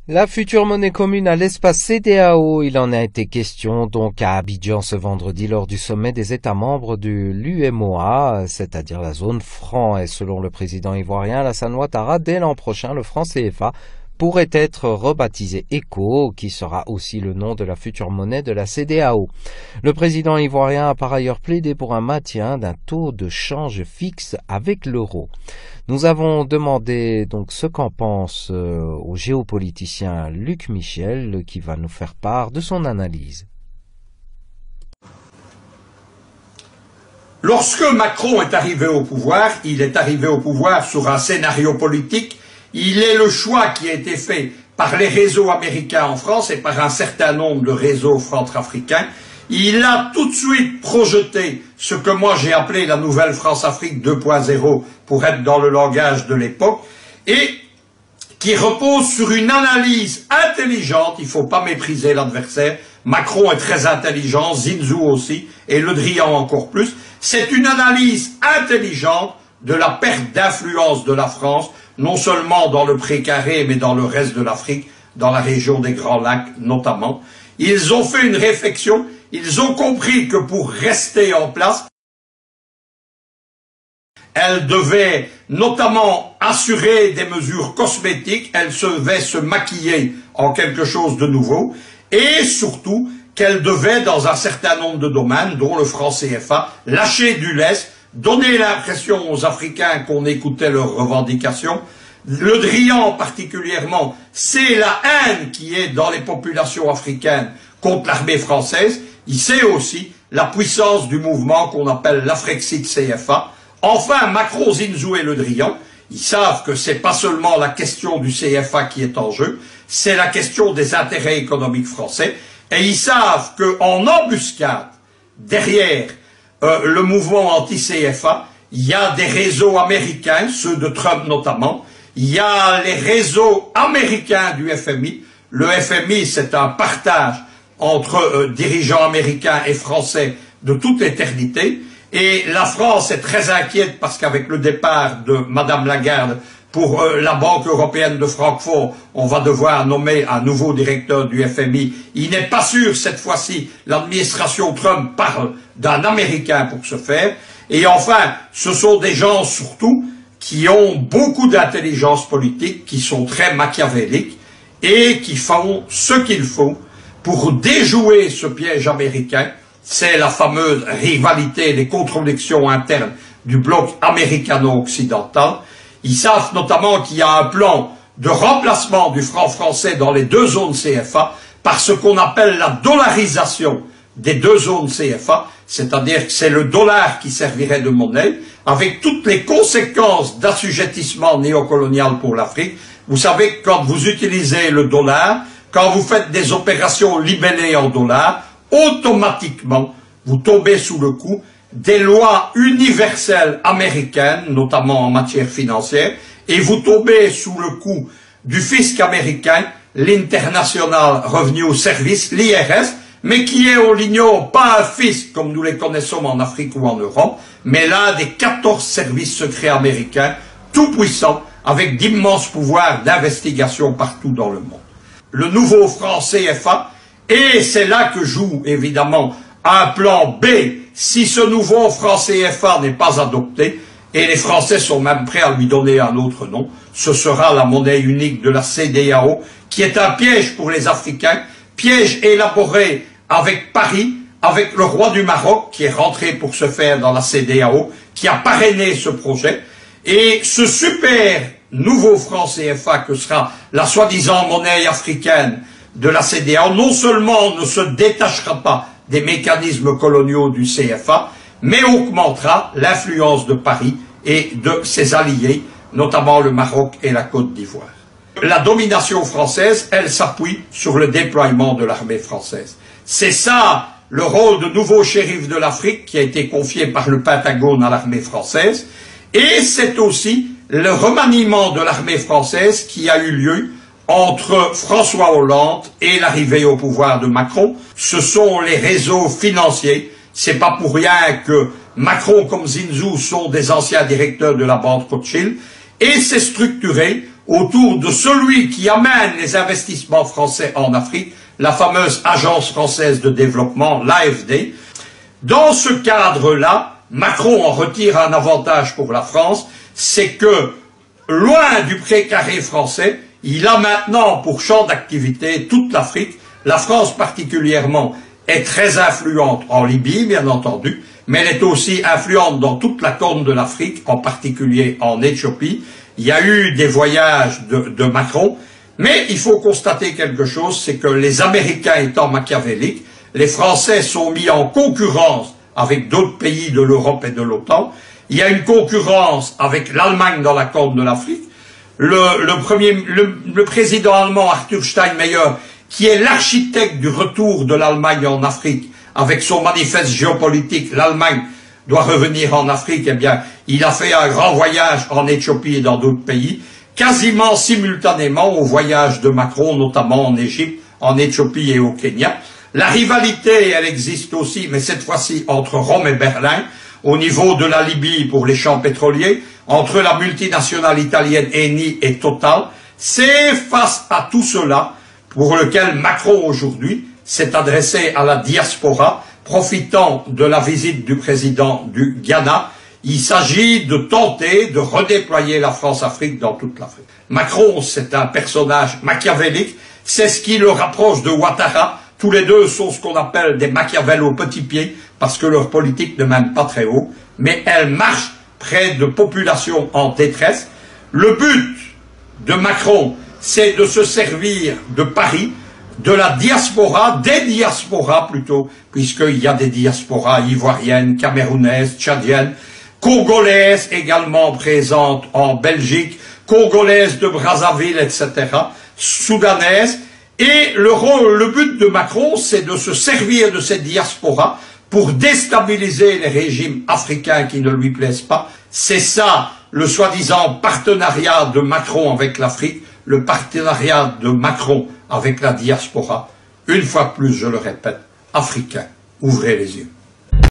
La future monnaie commune à l'espace CEDEAO, il en a été question donc à Abidjan ce vendredi lors du sommet des États membres de l'UMOA, c'est-à-dire la zone franc. Et selon le président ivoirien Alassane Ouattara, dès l'an prochain, le franc CFA pourrait être rebaptisé ECO, qui sera aussi le nom de la future monnaie de la CEDEAO. Le président ivoirien a par ailleurs plaidé pour un maintien d'un taux de change fixe avec l'euro. Nous avons demandé donc ce qu'en pense au géopoliticien Luc Michel, qui va nous faire part de son analyse. Lorsque Macron est arrivé au pouvoir, il est arrivé au pouvoir sur un scénario politique. Il est le choix qui a été fait par les réseaux américains en France et par un certain nombre de réseaux centrafricains. Il a tout de suite projeté ce que moi j'ai appelé la nouvelle France-Afrique 2.0 pour être dans le langage de l'époque et qui repose sur une analyse intelligente. Il ne faut pas mépriser l'adversaire. Macron est très intelligent, Zinsou aussi et Le Drian encore plus. C'est une analyse intelligente de la perte d'influence de la France, non seulement dans le précaré, mais dans le reste de l'Afrique, dans la région des Grands Lacs notamment. Ils ont fait une réflexion, ils ont compris que pour rester en place, elle devait notamment assurer des mesures cosmétiques, elle devait se maquiller en quelque chose de nouveau, et surtout qu'elle devait, dans un certain nombre de domaines, dont le franc CFA, lâcher du lest, donner l'impression aux Africains qu'on écoutait leurs revendications. Le Drian particulièrement, c'est la haine qui est dans les populations africaines contre l'armée française. Il sait aussi la puissance du mouvement qu'on appelle l'Afrexit CFA. Enfin, Macron, Zinsou et Le Drian, ils savent que c'est pas seulement la question du CFA qui est en jeu, c'est la question des intérêts économiques français. Et ils savent qu'en embuscade, derrière le mouvement anti-CFA, il y a des réseaux américains, ceux de Trump notamment, il y a les réseaux américains du FMI. Le FMI, c'est un partage entre dirigeants américains et français de toute éternité. Et la France est très inquiète parce qu'avec le départ de Madame Lagarde pour la Banque européenne de Francfort, on va devoir nommer un nouveau directeur du FMI. Il n'est pas sûr, cette fois-ci, l'administration Trump parle d'un Américain pour ce faire. Et enfin, ce sont des gens surtout qui ont beaucoup d'intelligence politique, qui sont très machiavéliques et qui font ce qu'il faut pour déjouer ce piège américain. C'est la fameuse rivalité des contradictions internes du bloc américano-occidental. Ils savent notamment qu'il y a un plan de remplacement du franc français dans les deux zones CFA par ce qu'on appelle la dollarisation des deux zones CFA, c'est-à-dire que c'est le dollar qui servirait de monnaie, avec toutes les conséquences d'assujettissement néocolonial pour l'Afrique. Vous savez que quand vous utilisez le dollar, quand vous faites des opérations libellées en dollars, automatiquement, vous tombez sous le coup des lois universelles américaines, notamment en matière financière, et vous tombez sous le coup du fisc américain, l'International Revenue Service, l'IRS, mais qui est, on l'ignore, pas un fisc comme nous les connaissons en Afrique ou en Europe, mais l'un des 14 services secrets américains, tout puissants, avec d'immenses pouvoirs d'investigation partout dans le monde. Le nouveau franc CFA, et c'est là que joue évidemment un plan B si ce nouveau franc CFA n'est pas adopté, et les Français sont même prêts à lui donner un autre nom, ce sera la monnaie unique de la CEDEAO, qui est un piège pour les Africains, piège élaboré avec Paris, avec le roi du Maroc, qui est rentré pour se faire dans la CEDEAO, qui a parrainé ce projet, et ce super nouveau franc CFA que sera la soi-disant monnaie africaine de la CEDEAO, non seulement ne se détachera pas des mécanismes coloniaux du CFA, mais augmentera l'influence de Paris et de ses alliés, notamment le Maroc et la Côte d'Ivoire. La domination française, elle s'appuie sur le déploiement de l'armée française. C'est ça le rôle de nouveau shérif de l'Afrique qui a été confié par le Pentagone à l'armée française, et c'est aussi le remaniement de l'armée française qui a eu lieu entre François Hollande et l'arrivée au pouvoir de Macron. Ce sont les réseaux financiers. C'est pas pour rien que Macron comme Zinsou sont des anciens directeurs de la banque Rothschild. Et c'est structuré autour de celui qui amène les investissements français en Afrique, la fameuse Agence française de développement, l'AFD. Dans ce cadre-là, Macron en retire un avantage pour la France, c'est que, loin du précaré français, il a maintenant pour champ d'activité toute l'Afrique. La France particulièrement est très influente en Libye, bien entendu, mais elle est aussi influente dans toute la corne de l'Afrique, en particulier en Éthiopie. Il y a eu des voyages de Macron, mais il faut constater quelque chose, c'est que les Américains étant machiavéliques, les Français sont mis en concurrence avec d'autres pays de l'Europe et de l'OTAN. Il y a une concurrence avec l'Allemagne dans la corne de l'Afrique. Le président allemand Arthur Steinmeier, qui est l'architecte du retour de l'Allemagne en Afrique, avec son manifeste géopolitique, l'Allemagne doit revenir en Afrique, eh bien, il a fait un grand voyage en Éthiopie et dans d'autres pays, quasiment simultanément au voyage de Macron, notamment en Égypte, en Éthiopie et au Kenya. La rivalité, elle existe aussi, mais cette fois-ci entre Rome et Berlin, au niveau de la Libye pour les champs pétroliers, entre la multinationale italienne Eni et Total. C'est face à tout cela pour lequel Macron aujourd'hui s'est adressé à la diaspora, profitant de la visite du président du Ghana. Il s'agit de tenter de redéployer la France-Afrique dans toute l'Afrique. Macron, c'est un personnage machiavélique, c'est ce qui le rapproche de Ouattara. Tous les deux sont ce qu'on appelle des Machiavel au petit pied, parce que leur politique ne mène pas très haut, mais elle marche près de populations en détresse. Le but de Macron, c'est de se servir de Paris, de la diaspora, des diasporas plutôt, puisqu'il y a des diasporas ivoiriennes, camerounaises, tchadiennes, congolaises également présentes en Belgique, congolaises de Brazzaville, etc., soudanaises. Et le but de Macron, c'est de se servir de cette diaspora pour déstabiliser les régimes africains qui ne lui plaisent pas. C'est ça, le soi-disant partenariat de Macron avec l'Afrique, le partenariat de Macron avec la diaspora. Une fois de plus, je le répète, Africains, ouvrez les yeux.